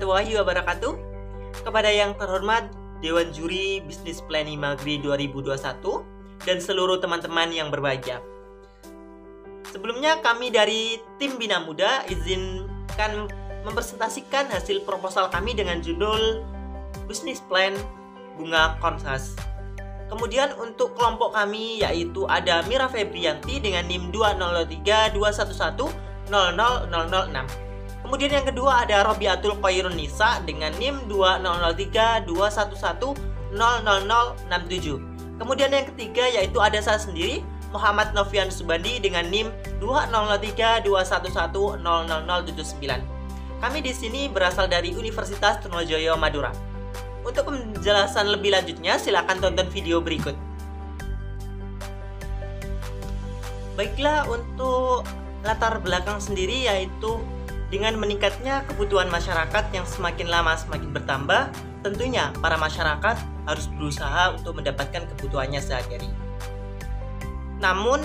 warahmatullahi wabarakatuh. Kepada yang terhormat Dewan Juri Bisnis Planning Magri 2021 dan seluruh teman-teman yang berbahagia. Sebelumnya kami dari tim Bina Muda izinkan mempresentasikan hasil proposal kami dengan judul Business Plan Bunga Konhas. Kemudian untuk kelompok kami yaitu ada Mira Febrianti dengan NIM 20321100006. Kemudian yang kedua ada Robiatul Khairun Nisa dengan NIM 20321100067. Kemudian yang ketiga yaitu ada saya sendiri, Muhammad Novian Subandi dengan NIM 20321100079. Kami di sini berasal dari Universitas Trunojoyo Madura. Untuk penjelasan lebih lanjutnya, silakan tonton video berikut. Baiklah, untuk latar belakang sendiri yaitu dengan meningkatnya kebutuhan masyarakat yang semakin lama semakin bertambah, tentunya para masyarakat harus berusaha untuk mendapatkan kebutuhannya sehari-hari. Namun,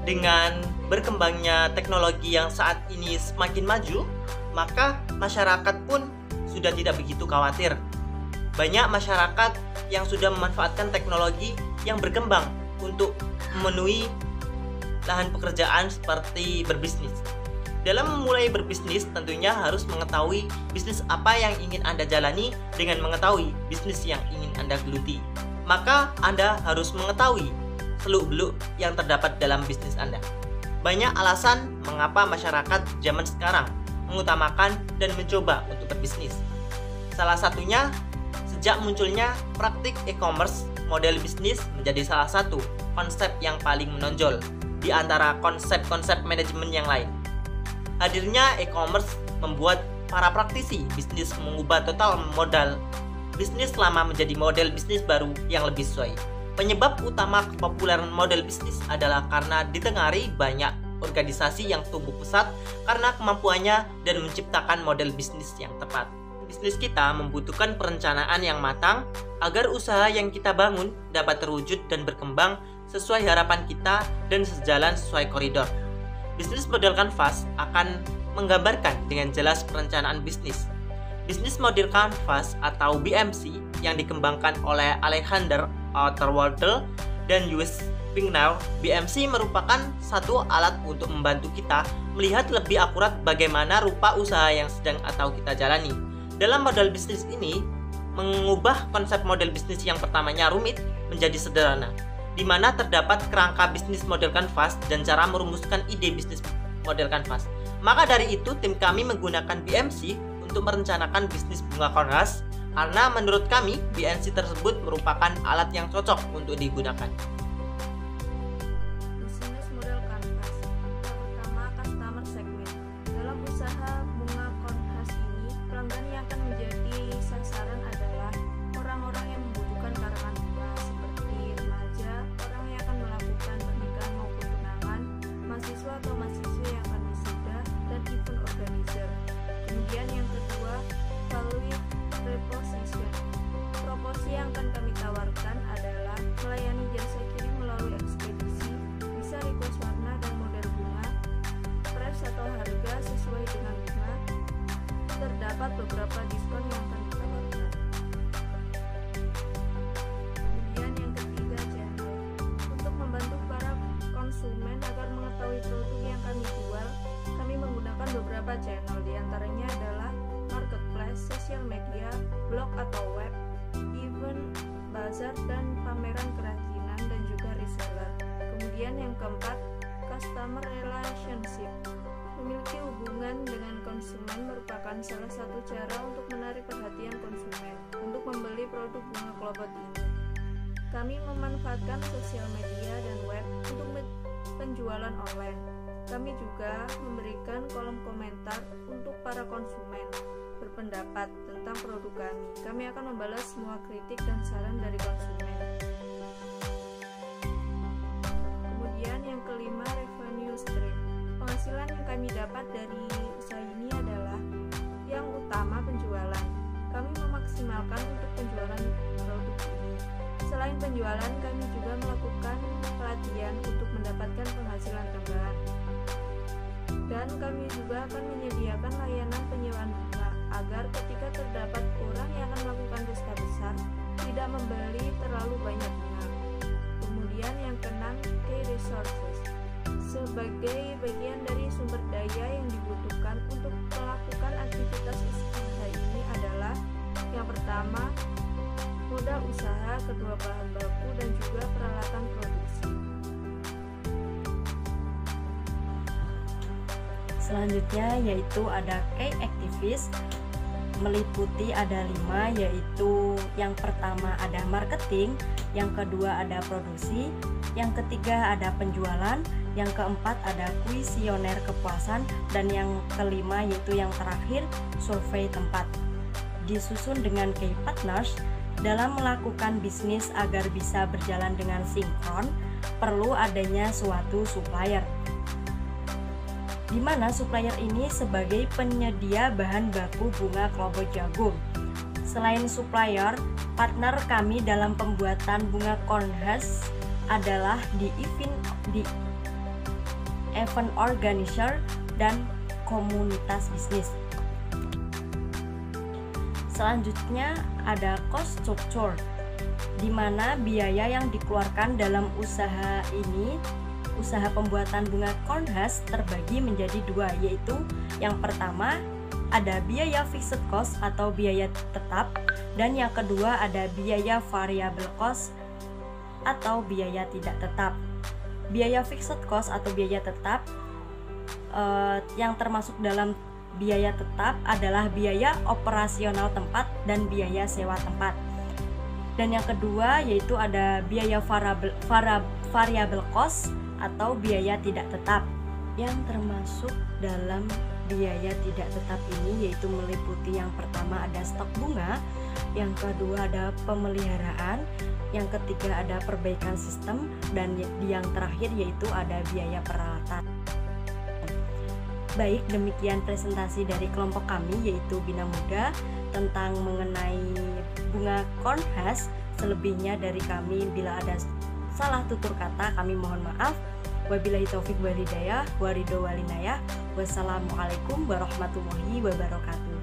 dengan berkembangnya teknologi yang saat ini semakin maju, maka masyarakat pun sudah tidak begitu khawatir. Banyak masyarakat yang sudah memanfaatkan teknologi yang berkembang untuk memenuhi lahan pekerjaan seperti berbisnis. Dalam memulai berbisnis, tentunya harus mengetahui bisnis apa yang ingin Anda jalani dengan mengetahui bisnis yang ingin Anda geluti. Maka Anda harus mengetahui seluk-beluk yang terdapat dalam bisnis Anda. Banyak alasan mengapa masyarakat zaman sekarang mengutamakan dan mencoba untuk berbisnis. Salah satunya, sejak munculnya praktik e-commerce, model bisnis menjadi salah satu konsep yang paling menonjol di antara konsep-konsep manajemen yang lain. Hadirnya e-commerce membuat para praktisi bisnis mengubah total modal bisnis lama menjadi model bisnis baru yang lebih sesuai. Penyebab utama kepopuleran model bisnis adalah karena ditengarai banyak organisasi yang tumbuh pesat karena kemampuannya dan menciptakan model bisnis yang tepat. Bisnis kita membutuhkan perencanaan yang matang agar usaha yang kita bangun dapat terwujud dan berkembang sesuai harapan kita dan sejalan sesuai koridor. Bisnis model Canvas akan menggambarkan dengan jelas perencanaan bisnis. Bisnis model Canvas atau BMC yang dikembangkan oleh Alexander Osterwalder dan Louis Pingnau, BMC merupakan satu alat untuk membantu kita melihat lebih akurat bagaimana rupa usaha yang sedang atau kita jalani. Dalam model bisnis ini, mengubah konsep model bisnis yang pertamanya rumit menjadi sederhana, di mana terdapat kerangka bisnis model Canvas dan cara merumuskan ide bisnis model Canvas. Maka dari itu, tim kami menggunakan BMC untuk merencanakan bisnis bunga Konhas, karena menurut kami, BMC tersebut merupakan alat yang cocok untuk digunakan. Bisnis model Canvas. Pertama, customer segment. Dalam usaha bunga Konhas ini, pelanggan yang akan menjadi sasaran adalah orang-orang yang membutuhkan karangan bunga seperti remaja, orang yang akan melakukan pernikahan maupun tunangan, mahasiswa atau mahasiswa yang akan wisuda, dan event organizer. Kemudian yang kedua, value proposition. Proposisi yang akan kami tawarkan adalah melayani jasa kirim melalui ekspedisi, bisa request warna dan model bunga, price atau harga sesuai dengan bunga, terdapat beberapa diskon yang akan ditawarkan. Kemudian yang ketiga, channel. Untuk membantu para konsumen agar mengetahui produk yang kami jual, kami menggunakan beberapa channel, diantaranya adalah marketplace, sosial media, blog atau web, event, bazar, dan pameran kerajinan, dan juga reseller. Kemudian yang keempat, customer relationship. Memiliki hubungan dengan konsumen merupakan salah satu cara untuk menarik perhatian konsumen untuk membeli produk bunga Klobot ini. Kami memanfaatkan sosial media dan web untuk penjualan online. Kami juga memberikan kolom komentar untuk para konsumen berpendapat tentang produk kami. Kami akan membalas semua kritik dan saran dari konsumen. Kemudian yang kelima, revenue stream. Penghasilan yang kami dapat dari usaha ini adalah yang utama penjualan. Kami memaksimalkan untuk penjualan produk ini. Selain penjualan, kami juga melakukan pelatihan untuk mendapatkan penghasilan tambahan. Dan kami juga akan menyediakan layanan penyewaan bunga. agar ketika terdapat orang yang akan melakukan pesta besar tidak membeli terlalu banyak bunga. Kemudian yang keenam, key resources. Sebagai bagian dari sumber daya yang dibutuhkan untuk melakukan aktivitas usaha ini adalah yang pertama, modal usaha, kedua bahan baku, dan juga peralatan produksi. Selanjutnya yaitu ada key activities, meliputi ada 5, yaitu yang pertama ada marketing, yang kedua ada produksi, yang ketiga ada penjualan, yang keempat ada kuesioner kepuasan, dan yang kelima yaitu yang terakhir survei tempat. Disusun dengan key partners. Dalam melakukan bisnis agar bisa berjalan dengan sinkron, perlu adanya suatu supplier, di mana supplier ini sebagai penyedia bahan baku bunga klobo jagung. Selain supplier, partner kami dalam pembuatan bunga cornhusk adalah di event organizer dan komunitas bisnis. Selanjutnya ada cost structure, di mana biaya yang dikeluarkan dalam usaha ini, usaha pembuatan bunga cornhusk terbagi menjadi 2, yaitu yang pertama ada biaya fixed cost atau biaya tetap, dan yang kedua ada biaya variable cost atau biaya tidak tetap. Biaya fixed cost atau biaya tetap yang termasuk dalam biaya tetap adalah biaya operasional tempat dan biaya sewa tempat. Dan yang kedua yaitu ada biaya variable cost atau biaya tidak tetap. Yang termasuk dalam biaya tidak tetap ini yaitu meliputi yang pertama ada stok bunga, yang kedua ada pemeliharaan, yang ketiga ada perbaikan sistem, dan yang terakhir yaitu ada biaya peralatan. Baik, demikian presentasi dari kelompok kami yaitu Bina Muda tentang mengenai bunga cornhusk. Selebihnya dari kami bila ada salah tutur kata kami mohon maaf. Wabillahi taufik wal hidayah, wa ridho wal inayah. Wassalamualaikum warahmatullahi wabarakatuh.